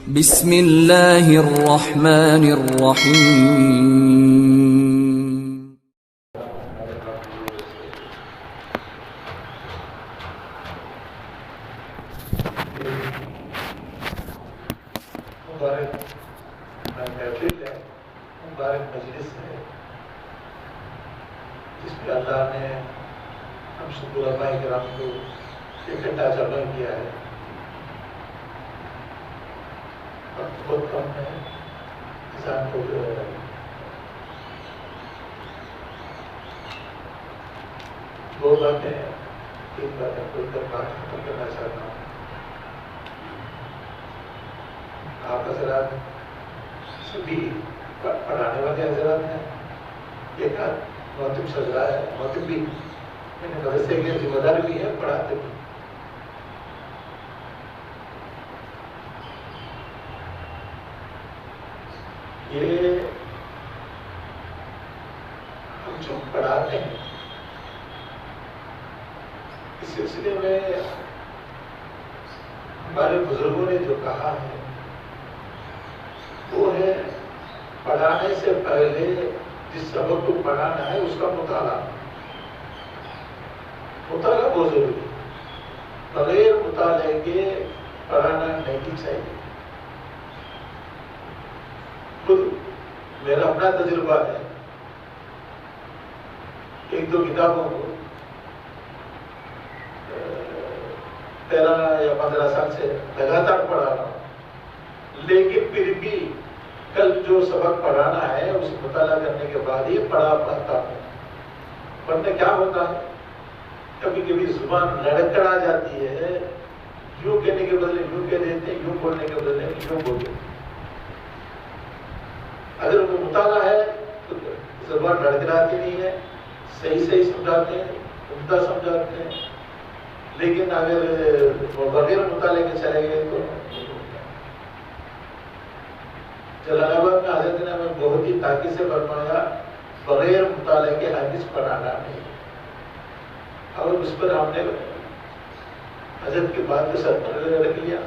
بسم اللہ الرحمن الرحیم۔ مبارک محفل ہے، مبارک مجلس ہے، جس میں اللہ نے ہم سب علماء کرام کو اکٹھا جمع کیا ہے۔ وقت بہت کم ہے، انسان کو جو ہے دو باتیں تین باتیں کھول کر بات ختم کرنا چاہتا ہوں۔ آپ حضرات سبھی پڑھانے والے حضرات ہیں، ایک موتب سجرا ہے، موتب بھی مدرسے کے ذمہ دار بھی ہے، پڑھاتے بھی۔ یہ ہم جو پڑھاتے ہیں، اس سلسلے میں ہمارے بزرگوں نے جو کہا ہے وہ ہے پڑھانے سے پہلے جس سبق کو پڑھانا ہے اس کا مطالعہ بہت ضروری ہے۔ بغیر مطالعے کے پڑھانا نہیں چاہیے۔ خود میرا اپنا تجربہ ہے، ایک دو کتابوں کو 13 یا 15 سال سے لگاتار پڑھا رہا ہوں، لیکن پھر بھی کل جو سبق پڑھانا ہے اس مطالعہ کرنے کے بعد ہی پڑھا پاتا ہوں۔ ورنہ کیا ہوتا ہے، کبھی کبھی زبان لڑکڑ آ جاتی ہے، یوں کہنے کے بدلے یوں کہہ دیتے ہیں، یوں بولنے کے بدلے یوں بولتے ہیں۔ اگر وہ مطالعہ ہے تو زبان لڑکڑاتی نہیں ہے، صحیح سمجھاتے ہیں، عمدہ سمجھاتے ہیں۔ لیکن اگر وہ بغیر مطالعے کے چلے گئے تو جلال آباد میں حضرت نے ہمیں بہت ہی تاکید سے فرمایا بغیر مطالعے کے حدیث پڑھانا نہیں۔ اور اس پر ہم نے حضرت کی بات کو سر پر رکھ لیا۔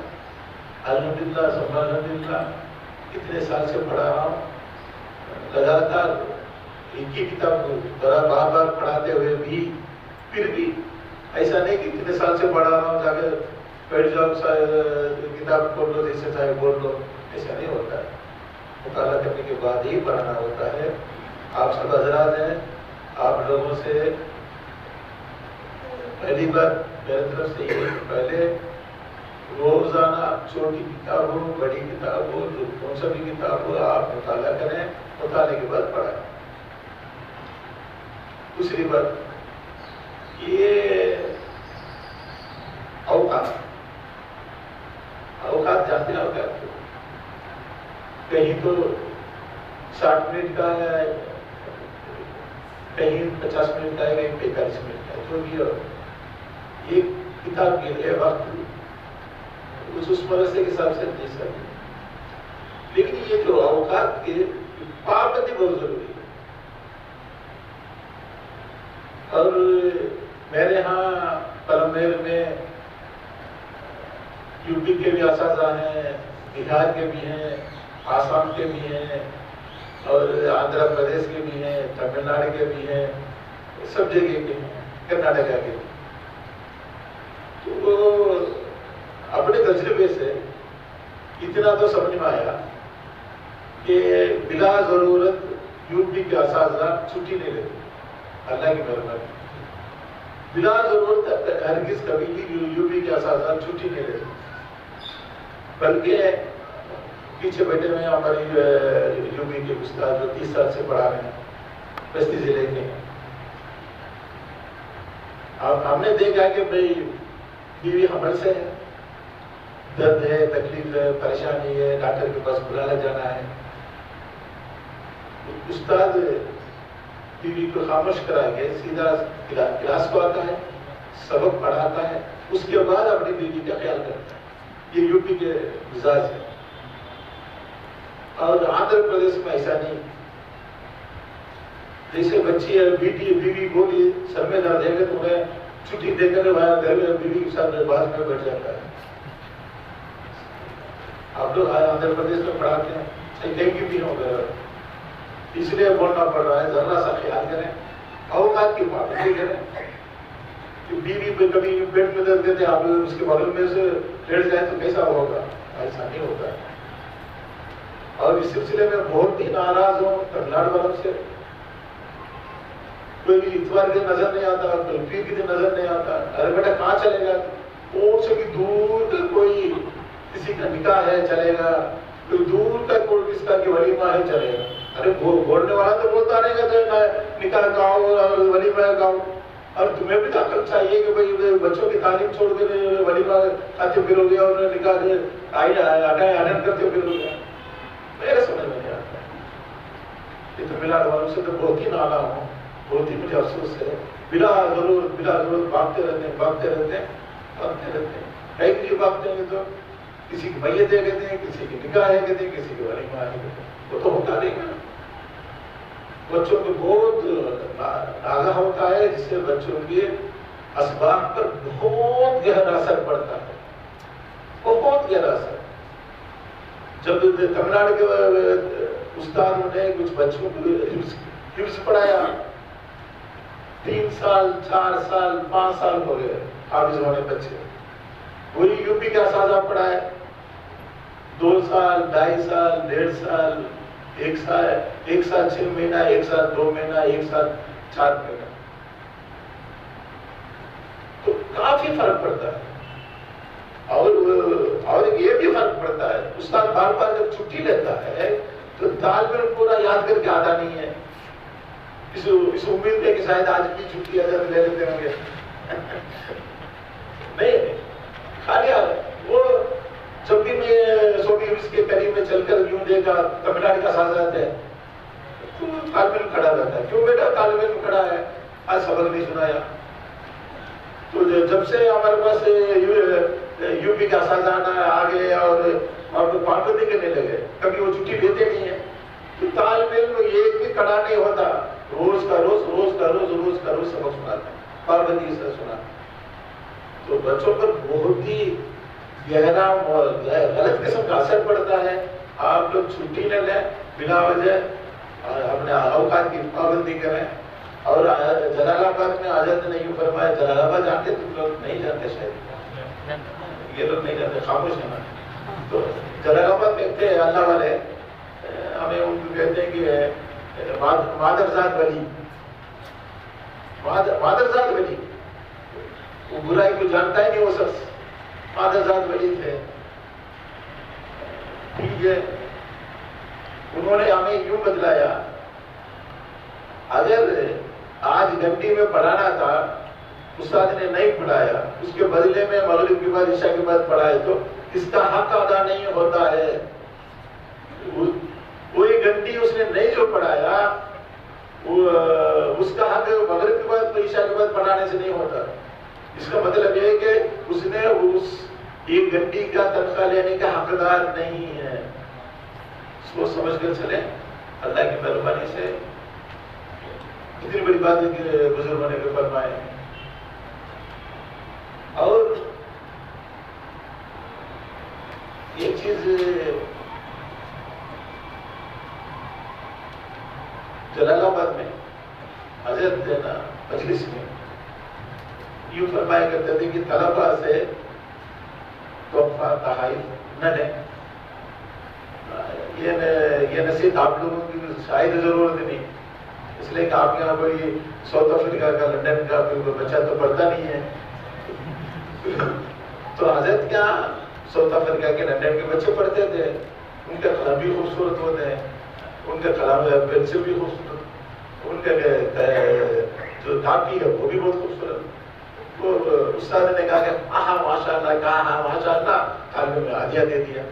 الحمدللہ ثم الحمدللہ کتنے سال سے پڑھا رہا ہوں، لگاتار ایک ہی کتاب کو بار بار پڑھاتے ہوئے بھی پھر بھی ایسا نہیں کہ کتنے سال سے پڑھا رہا ہوں جا کے بیٹھ جاؤ کتاب پڑھ لو جیسے چاہے بول لو، ایسا نہیں ہوتا ہے۔ مطالعہ کرنے کے بعد ہی پڑھانا ہوتا ہے۔ آپ سب حضرات ہیں، آپ لوگوں سے پہلی بات میرے طرف سے یہ پہلے روزانہ چھوٹی کتاب ہو بڑی کتاب ہو جو کون سا بھی کتاب ہو آپ مطالعہ کریں، مطالعے کے بعد پڑھائیں۔ دوسری بات یہ اوقات جانتے ہیں اوقات کو، کہیں تو 60 منٹ کا ہے، کہیں 50 منٹ کا ہے، کہیں 45 منٹ کا ہے، جو بھی ہو ایک کتاب کے لیے وقت اس مدرسے کے حساب سے نہیں سکتے۔ لیکن یہ جو اوقات کے پابندی بہت ضروری ہے۔ اور میرے ہاں پلمیر میں یو پی کے بھی اساتذہ ہیں، بہار کے بھی ہیں، آسام کے بھی ہیں، اور آندھرا پردیش کے بھی ہیں، تمل ناڈو کے بھی ہیں، سب جگہ کے ہیں، کرناٹکا کے بھی۔ تو اپنے تجربے سے اتنا تو سمجھ میں آیا کہ بلا ضرورت یو پی کے اساتذہ چھٹی نہیں لیتے، اللہ کی مہربانی۔ بلا ضرورت ہرگز کبھی بھی یو پی کے اساتذہ چھٹی نہیں لیتے، بلکہ پیچھے بیٹھے ہوئے ہماری یو پی کے استاد جو 30 سال سے پڑھا رہے ہیں بستی ضلع کے، ہم نے دیکھا کہ بھائی بیوی حمل سے ہے، درد ہے، تکلیف ہے، پریشانی ہے، ڈاکٹر کے پاس بلانے جانا ہے، استاد بیوی کو خاموش کرا کے سیدھا کلاس کو آتا ہے، سبق پڑھاتا ہے، اس کے بعد اپنی بیوی کا خیال کرتا ہے۔ یہ یو پی کے مزاج ہے۔ اور آندھر پردیش میں ایسا نہیں، جیسے بچی ہے بیوی بولی سر میں درد ہے کہ تمہیں چھٹی دے کر گھر میں بیوی کے ساتھ بعد میں بیٹھ جاتا ہے۔ آپ لوگ آندھر پردیش میں پڑھاتے ہیں، چاہے کہیں کی بھی ہو گئے، اس لیے بولنا پڑ رہا ہے، ذرا سا خیال کریں، اوقات کی پابندی کریں. بیوی پہ کبھی پیٹ میں درد دیتے آپ اس کے بغل میں سے لیٹ جائیں تو کیسا ہوگا؟ ایسا نہیں ہوتا ہے. اور اس سلسلے میں بہت ہی ناراض ہوں تمل ناڈو والوں سے. کوئی اتوار کے دن نظر نہیں آتا، کوئی پیر کے دن نظر نہیں آتا. ارے بیٹا کہاں چلے گا؟ اور سے بھی دور تک کوئی کسی کا نکاح ہے چلے گا، کوئی دور تک کوئی کس کا ولیمہ ہے چلے گا. ارے بولنے والا تو بولتا رہے گا تو نکاح گاؤ اور ولیمہ گاؤ. اور تمہیں بھی تو عقل چاہیے کہ بھائی بچوں کی تعلیم چھوڑ کے ولیمہ کھاتے پھرو گے اور نکاح آنند کرتے پھرو گے. میرے سمجھ میں نہیں آتا. یہ تمل ناڈو والوں سے تو بہت ہی نالا ہوں، بہت ہی مجھے افسوس ہے. بلا ضرورت بھاگتے رہتے ہیں. کہیں بھی بھاگتے ہیں تو کسی کی میت ہے کہتے ہیں، کسی کی نکاح ہے کہتے ہیں، کسی کی ولیمہ ہے کہتے ہیں. وہ تو ہوتا نہیں ہے. بچوں کو بہت ناغہ ہوتا ہے، جس سے بچوں کے اسباب پر بہت گہرا اثر پڑتا ہے، بہت گہرا اثر. جب تمل ناڈو کے استادوں نے کچھ بچوں کو حفظ پڑھایا، 3 سال 4 سال 5 سال ہو گئے حافظ ہونے بچے. وہی یو پی کا اساتذہ پڑھائے 2 سال 2.5 سال 1.5 سال 1 سال 6 مہینہ 1 سال 2 مہینہ 1 سال 4 مہینہ. تو کافی فرق پڑتا ہے. اور یہ بھی فرق پڑتا ہے، استاد بار بار جب چھٹی لیتا ہے تو طالب علم پورا یاد کر کے آتا نہیں ہے. اس امید میں کہ شاید آج کی چھٹی لے لیتے ہوں گے. نہیں، خالی وہ جب بھی میں سوبی اس کے قریب میں چل کر یوں دیکھا تمل ناڈو کا سازات ہے تو طالب علم کھڑا رہتا ہے. کیوں بیٹا طالب علم کھڑا ہے؟ آج سبق نہیں سنایا. تو جب سے ہمارے پاس یو پی کا اساتذہ آگے اور پابندی کرنے لگے، کبھی وہ چھٹی لیتے نہیں ہیں. تو طالب علم ایک بھی کھڑا نہیں ہوتا، روز کا روز سبق سناتا ہے، پابندی سے سنا. تو بچوں پر بہت ہی گہرا اور غلط قسم کا اثر پڑتا ہے. آپ لوگ چھٹی نہ لیں بلا وجہ، اپنے اوقات کی پابندی کریں. اور جلال آباد میں حضرت نے یوں فرمایا، جلال آباد جانتے تم لوگ؟ نہیں جانتے شاید، یہ لوگ نہیں جانتے، خاموش ہیں نا. تو جلال آباد میں تھے اللہ والے، ہمیں ان کو کہتے ہیں کہ مادرزاد ولی. مادرزاد ولی، وہ برائی کو جانتا ہی نہیں وہ شخص. مادرزاد ولی تھے. ٹھیک ہے، انہوں نے ہمیں یوں بدلایا، اگر آج گھنٹی میں پڑھانا تھا، استاد نے نہیں پڑھایا، اس کے بدلے میں مغرب کے بعد عشاء کے بعد پڑھائے تو اس کا حق ادا نہیں ہوتا ہے. وہی گھنٹی اس نے نہیں جو پڑھایا، اس کا حق مغرب کے بعد عشاء کے بعد پڑھانے سے نہیں ہوتا. اس کا مطلب یہ ہے کہ اس نے اس ایک گھنٹی کا تنخواہ لینے کا حقدار نہیں ہے. اس کو سمجھ کر چلیں. اللہ کی مہربانی سے کتنی بڑی بات ہے کہ بزرگوں نے فرمائے. اور ایک چیز جلال آباد میں حضرت مجلس میں یوں فرمایا کرتے تھے کہ طلبہ سے تحفہ تحائف نہ لیں. یہ نصیحت آپ لوگوں کی شاید ضرورت نہیں، اس لیے کہ آپ یہاں کوئی ساؤتھ افریقہ کا لنڈن کا کوئی بچہ تو پڑھتا نہیں ہے. تو حضرت کیا ساؤتھ افریقہ کے لنڈن کے بچے پڑھتے تھے. ان کا قلم بھی خوبصورت ہوتے ہیں، ان کا قلم پینسل بھی خوبصورت، ان کا جو کاپی ہے وہ بھی بہت خوبصورت. تو استاد نے کہا کہ ماشاء اللہ، کہا ماشاء اللہ، طالب میں ہدیہ دے دیا.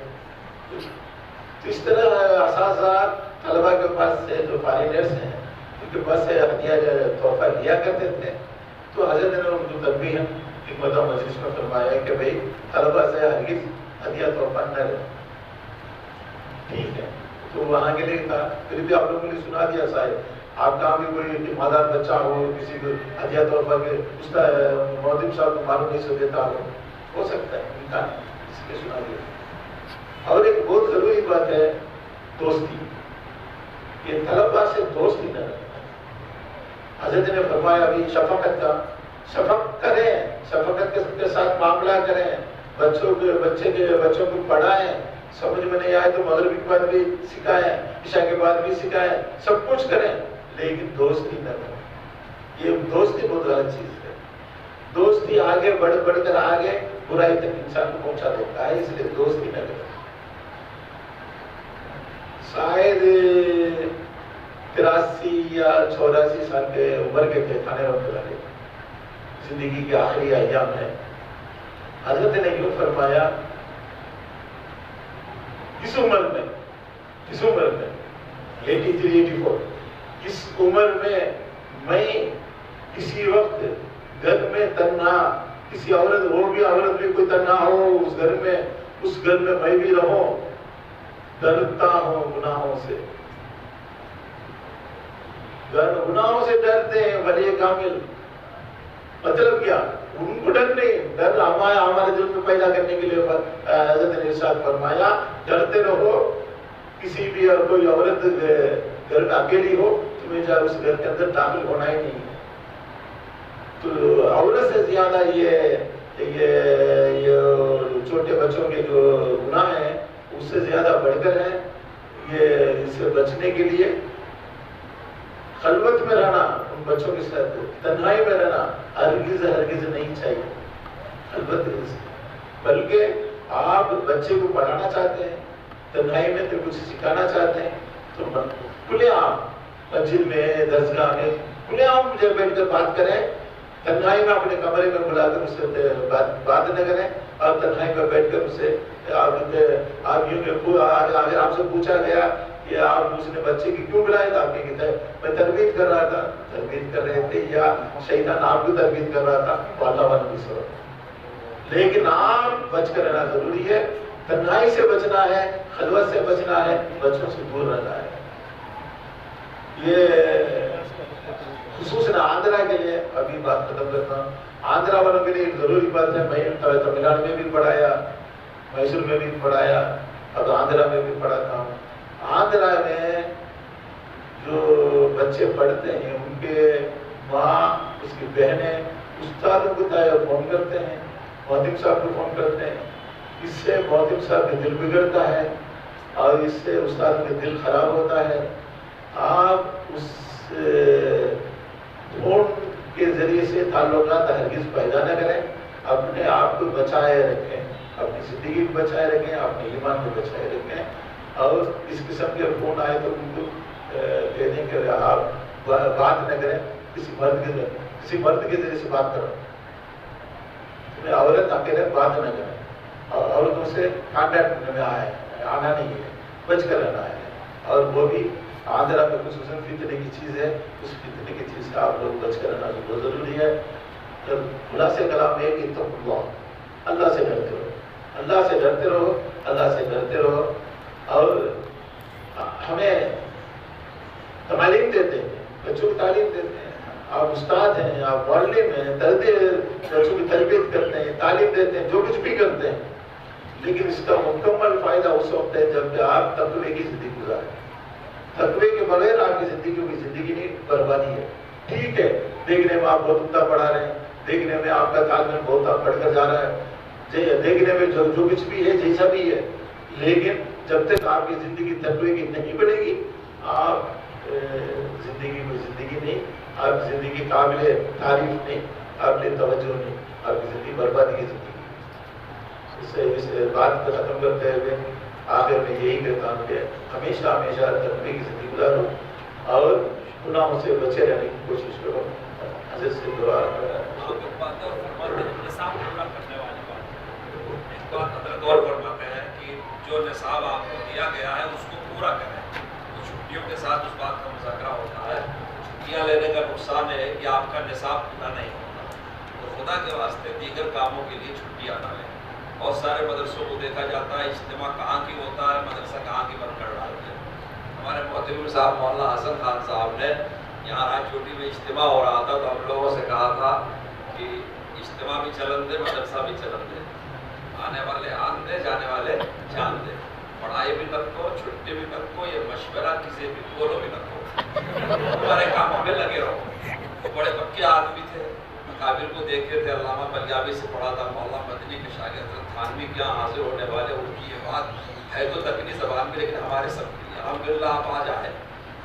تو اس طرح اساتذہ طلبہ کے پاس سے جو فارینرز ہیں ان کے پاس سے ہدیہ تحفہ لیا کرتے تھے. تو حضرت نے ان کو تنبیہ حکمت مجلس میں فرمایا کہ بھئی طلبہ سے ہرگز ہدیہ تحفہ نہ لیں. ٹھیک ہے، تو وہاں کے لیے تھا. پھر بھی آپ لوگوں نے سنا دیا صاحب، آپ کا بھی کوئی مادار بچہ ہو، کسی کو ہدیہ تحفہ کے اس کا مودب صاحب کو معلوم نہیں سے دیتا ہو سکتا ہے، امکان اس لیے سنا دیا. اور ایک بہت ضروری بات ہے دوستی. یہ طلبہ سے دوستی نہ رکھنا. حضرت نے فرمایا ابھی شفقت کا، شفقت کریں، شفقت کے ساتھ معاملہ کریں، بچوں کو پڑھائیں، سمجھ میں نہیں آئے تو مغرب کے بعد بھی سکھائیں، عشاء کے بعد بھی سکھائیں، سب کچھ کریں، لیکن دوستی نہ کریں. یہ دوستی بہت غلط چیز ہے. دوستی آگے بڑھ کر آگے برائی تک انسان کو پہنچا دیتا ہے، اس لیے دوستی نہ کریں. شاید 83 یا 84 سال کے عمر کے تھے تھانے رحمۃ اللہ علیہ، زندگی کے آخری ایام میں حضرت نے یوں فرمایا، اس عمر میں 83 84 اس عمر میں میں کسی وقت گھر میں تنہا، کسی عورت بھی کوئی تنہا ہو اس گھر میں میں بھی رہوں، ڈرتا ہوں گناہوں سے. گناہوں سے ڈرتے ہیں ولی کامل. مطلب کیا؟ ان کو ڈر نہیں، ڈر ہمارے دل میں پیدا کرنے کے لیے حضرت نے ارشاد فرمایا ڈرتے رہو. کسی بھی کوئی عورت گھر میں اکیلی ہو تمہیں اس گھر کے اندر داخل ہونا ہی نہیں ہے. تو عورت سے زیادہ یہ چھوٹے بچوں کے جو گناہ ہیں اس سے زیادہ بڑھ کر ہیں. یہ اس سے بچنے کے لیے خلوت میں رہنا، ان بچوں کے ساتھ تنہائی میں رہنا ہرگز نہیں چاہیے. خلوت بلکہ آپ بچے کو پڑھانا چاہتے ہیں، تنہائی میں تو کچھ سکھانا چاہتے ہیں تو کھلے عام مسجد میں، درسگاہ میں کھلے عام مجھے بیٹھ کر بات کریں. تنہائی میں اپنے کمرے میں بلا کر اس سے بات نہ کریں، اور تنہائی میں بیٹھ کر اس سے اگر آپ سے پوچھا گیا کہ آپ اس نے بچے کی کیوں بلائے تھا، آپ نے کہتا ہے میں تربیت کر رہا تھا. تربیت کر رہے تھے یا شیطان آپ کو تربیت کر رہا تھا، تو اللہ والا بھی سو. لیکن آپ بچ کر رہنا ضروری ہے. تنہائی سے بچنا ہے، خلوت سے بچنا ہے، بچوں سے دور رہنا ہے. یہ خصوصاً آندھرا کے لیے ابھی بات ختم کرتا ہوں. آندھرا والوں کے لیے ضروری بات ہے. میں تمل ناڈو میں بھی پڑھایا، میسور میں بھی پڑھایا، اب آندھرا میں بھی پڑھاتا ہوں. آندھرا میں جو بچے پڑھتے ہیں ان کے ماں، اس کی بہنیں استادوں کو فون کرتے ہیں، محتم صاحب کو فون کرتے ہیں. اس سے محتم صاحب کا دل بگڑتا ہے اور اس سے استاد کا دل خراب ہوتا ہے. آپ اس فون کے ذریعے سے تعلقات ہرگز پیدا نہ کریں. اپنے آپ کو بچائے رکھیں، اپنی زندگی کو بچائے رکھیں، اپنے ایمان کو بچائے رکھیں. اور اس قسم کے فون آئے تو ان کو کہنے کے آپ بات نہ کریں. کسی مرد کے ذریعے سے بات کرو. عورت اکیلے بات نہ کریں، اور عورتوں سے کانٹیکٹ میں آنا نہیں ہے، بچ کر رہنا ہے. اور وہ بھی آندھرا میں خصوصاً فتنے کی چیز ہے، اس فتنے کی چیز سے آپ لوگ بچ کر رہنا بہت ضروری ہے. جب خلاصے کلام ہے کہ تم اللہ سے ڈرتے رہو، اللہ سے ڈرتے رہو، اللہ سے ڈرتے رہو. اور ہمیں تعلیم دیتے ہیں، بچوں کو تعلیم دیتے ہیں. آپ استاد ہیں، آپ معلم ہیں، بچوں کی تربیت کرتے ہیں، تعلیم دیتے ہیں، جو کچھ بھی کرتے ہیں. لیکن اس کا مکمل فائدہ اس وقت ہے جب آپ تقوی کی زندگی گزاریں. تقوی کے بغیر آپ کی زندگی نہیں، بربادی ہے. ٹھیک ہے، دیکھنے میں آپ بہت عمدہ پڑھا رہے ہیں، دیکھنے میں آپ کا تعلیم بہت آپ پڑھ کر جا رہا ہے، دیکھنے میں جو کچھ بھی ہے جیسا بھی ہے، لیکن جب تک آپ کی زندگی تقوی کی نہیں بنے گی، آپ زندگی میں زندگی نہیں، آپ زندگی قابل تعریف نہیں، قابل توجہ نہیں، آپ کی زندگی بربادی کی زندگی. اس بات کو ختم کرتے ہوئے آخر میں یہی کہتا ہوں کہ ہمیشہ تقوی کی زندگی گزارو اور گناہوں سے بچے رہنے کی کوشش کرو. حضرت سے دعا غور فرماتے ہیں کہ جو نصاب آپ کو دیا گیا ہے اس کو پورا کریں. چھٹیوں کے ساتھ اس بات کا مذاکرہ ہوتا ہے. چھٹیاں لینے کا نقصان ہے کہ آپ کا نصاب پورا نہیں ہوتا. تو خدا کے واسطے دیگر کاموں کے لیے چھٹیاں نہ لیں. بہت سارے مدرسوں کو دیکھا جاتا ہے اجتماع کہاں کی ہوتا ہے، مدرسہ کہاں کی بند کر ڈالتے ہیں. ہمارے محتمم صاحب مولانا حسن خان صاحب نے یہاں رائے چوٹی میں اجتماع ہو رہا تھا تو ہم لوگوں سے کہا تھا کہ اجتماع بھی چلن دے، مدرسہ بھی چلن دے. آنے والے آن دے، جانے والے جان دے. پڑھائی بھی نہ کو، چھٹی بھی نہ کو، یہ مشورہ کسی بھی بولو بھی نہ کو، تمہارے کاموں میں لگے رہو۔ بڑے پکے آدمی تھے، اکابر کو دیکھتے تھے، علامہ پنجابی سے پڑھا تھا، مولانا مدنی کے شاگرد حضرت تھانوی کے یہاں حاضر ہونے والے، ان کی یہ بات ہے تو دکنی زبان میں، لیکن ہمارے سب کے لیے الحمدللہ آپ آ جائیں،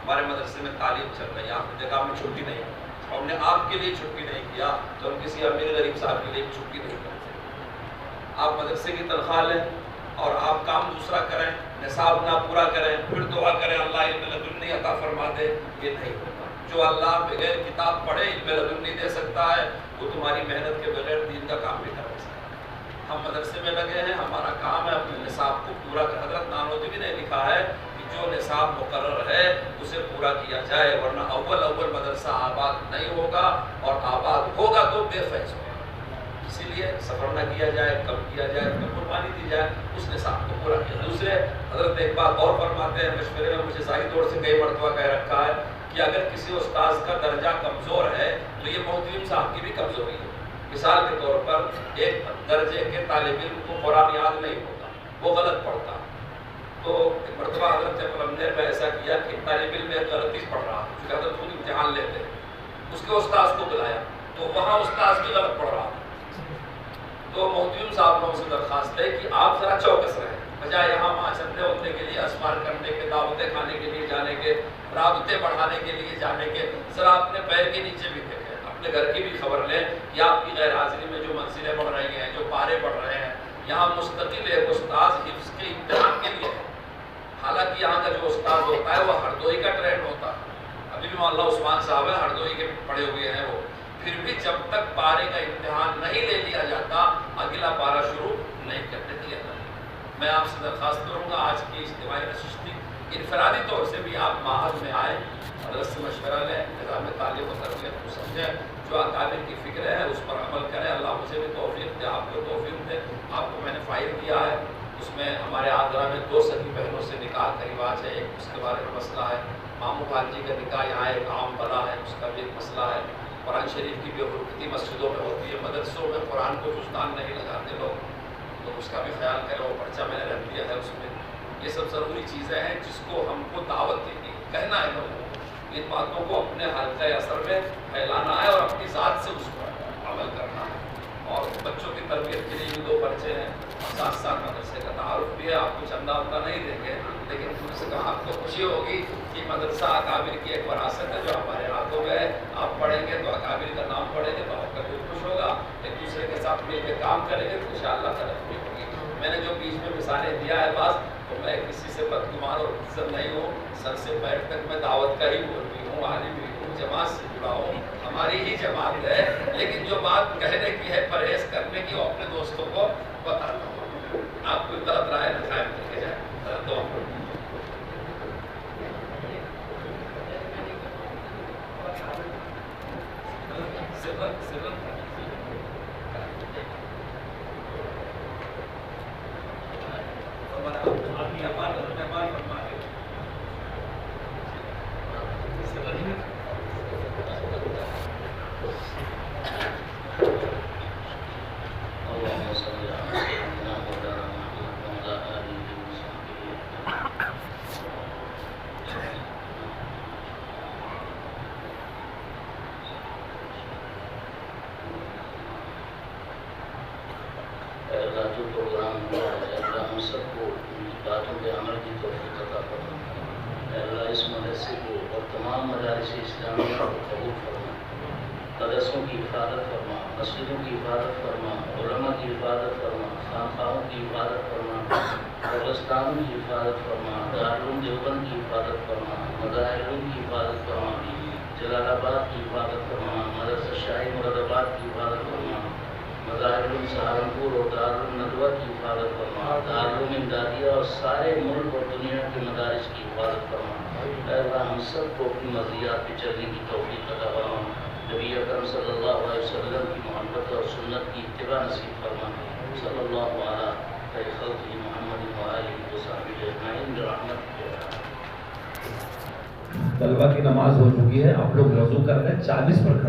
ہمارے مدرسے میں تعلیم چل رہی ہے، آپ کی جگہ میں چھٹی نہیں، ہم نے آپ کے لیے چھٹی نہیں کیا تو ہم کسی امیر غریب صاحب کے لیے چھٹی نہیں کرتے۔ آپ مدرسے کی تنخواہ لیں اور آپ کام دوسرا کریں، نصاب نہ پورا کریں، پھر دعا کریں اللہ علم لدنی عطا فرما دے، یہ نہیں ہوگا۔ جو اللہ بغیر کتاب پڑھے علم لدنی دے سکتا ہے، وہ تمہاری محنت کے بغیر دین کا کام بھی کر سکتا ہے۔ ہم مدرسے میں لگے ہیں، ہمارا کام ہے اپنے نصاب کو پورا کر۔ حضرت نانوتوی نے لکھا ہے کہ جو نصاب مقرر ہے اسے پورا کیا جائے، ورنہ اول مدرسہ آباد نہیں ہوگا، اور آباد ہوگا تو بے فیض ہوگا۔ اسی لیے سفر نہ کیا جائے، کم کیا جائے، قربانی دی جائے، اس نصاب کو پورا کیا۔ دوسرے حضرت ایک بات اور فرماتے ہیں، مشورے میں مجھے ظاہری طور سے کئی مرتبہ کہہ رکھا ہے کہ اگر کسی استاذ کا درجہ کمزور ہے تو یہ محتمم صاحب کی بھی کمزوری ہے۔ مثال کے طور پر ایک درجے کے طالب علم کو قرآن یاد نہیں ہوتا، وہ غلط پڑھتا، تو ایک مرتبہ حضرت پلمنیر میں ایسا کیا کہ طالب علم ایک غلطی پڑھ رہا، کیونکہ حضرت خود امتحان لیتے، اس کے استاذ کو بلایا تو وہاں استاذ بھی غلط پڑھ رہا، تو محتمم صاحب نے اسے درخواست ہے کہ آپ ذرا چوکس رہیں، بجائے یہاں وہاں چندے ہونے کے لیے، اسمار کرنے کے، دعوتیں کھانے کے لیے جانے کے، رابطے بڑھانے کے لیے جانے کے، ذرا اپنے پیر کے نیچے بھی دیکھیں، اپنے گھر کی بھی خبر لیں کہ آپ کی غیر حاضری میں جو منزلیں بڑھ رہی ہیں، جو پارے بڑھ رہے ہیں۔ یہاں مستقل ایک استاذ حفظ کے امتحان کے لیے ہے، حالانکہ یہاں کا جو استاذ ہوتا ہے وہ ہردوئی کا ٹرینڈ ہوتا ہے، ابھی بھی مولانا عثمان صاحب ہیں، ہردوئی کے پڑھے ہوئے ہیں وہ، پھر بھی جب تک پارے کا امتحان نہیں لے لیا جاتا اگلا پارا شروع نہیں کرنے دیا جاتا۔ میں آپ سے درخواست کروں گا آج کی اجتماعی نشستی انفرادی طور سے بھی آپ معہد میں آئیں، حضرت سے مشورہ لیں، نظام تعلیم و تربیت کو سمجھیں، جو اکابر کی فکر ہے اس پر عمل کریں۔ اللہ مجھے بھی توفیق دے، آپ کو توفیق دے۔ آپ کو میں نے فائل دیا ہے، اس میں ہمارے آگرہ میں 2 سگی بہنوں سے نکاح کا رواج ہے، ایک اس کے بارے میں مسئلہ ہے، ماموں بھانجی کا نکاح یہاں ایک عام بلا ہے، اس کا بھی ایک مسئلہ ہے، قرآن شریف کی بے حرمتی مسجدوں میں ہوتی ہے، مدرسوں میں قرآن کو جزدان نہیں لگاتے لوگ، تو اس کا بھی خیال کریں، وہ پرچہ میں نے رکھ دیا ہے اس میں۔ یہ سب ضروری چیزیں ہیں جس کو ہم کو دعوت دینی ہے، کہنا ہے لوگوں کو، ان باتوں کو اپنے حلقۂ اثر میں پھیلانا ہے اور اپنی ذات سے اس پر عمل کرنا ہے۔ اور بچوں کی تربیت کے لیے بھی 2 پرچے ہیں، اور ساتھ ساتھ مدرسے کا تعارف بھی ہے۔ آپ کو چندہ وندہ نہیں دیں گے، لیکن ان سے کہا آپ کو خوشی ہوگی کہ مدرسہ اکابر کی ایک وراثت ہے جو ہمارے ہاتھوں میں ہے، آپ پڑھیں گے تو اکابر کا نام پڑھیں گے تو آپ کا دل خوش ہوگا، ایک دوسرے کے ساتھ مل کے کام کریں گے تو انشاءاللہ ترقی ہوگی۔ میں نے جو بیچ میں مثالیں دیا ہے بعض، تو میں کسی سے بدگمان اور عزت نہیں ہوں، سر سے پیر تک میں دعوت کا ہی مولوی ہوں، عالم بھی ہوں، جماعت سے جڑا ہوں، ہماری ہی جماعت ہے، لیکن جو بات کہنے کی ہے، پرہیز کرنے کی، وہ اپنے دوستوں کو بتاتا ہوں۔ آپ کوئی غلط رائے نہ قائم کر کے جائیں، دعا کروں۔ جو پروگرام ہوا ہے اللہ ہم سب کو باتوں کے عمل کی توفیق عطا فرما۔ اللہ اس مدرسے کو اور تمام مدارس اسلامیہ کو قبول فرما، مدرسوں کی حفاظت فرما، مسجدوں کی حفاظت فرما، علماء کی حفاظت فرما، خانقاہوں کی حفاظت فرما، قبرستانوں کی حفاظت فرما، دارالعلوم دیوبند کی حفاظت فرما، مظاہر علوم کی حفاظت فرما، جلال آباد کی حفاظت فرما، مدرسہ شاہی مراد آباد کی حفاظت فرما، مظاہر علوم سہارنپور اور دارالعلوم ندوہ کی حفاظت فرما، دارالعلوم امدادیہ اور سارے ملک اور دنیا کے مدارس کی حفاظت فرما۔ اے اللہ ہم سب کو اپنی مرضیات پہ چلنے کی توفیق عطا فرما، نبی اکرم صلی اللہ علیہ وسلم کی محبت اور سنت کی اتباع نصیب فرما، صلی اللہ علیہ خیر خلقہ محمد وآلہ وصحبہ اجمعین برحمتک۔ طلبہ کی نماز ہو چکی ہے، آپ لوگ وضو کر رہے ہیں، 40 پر کھڑے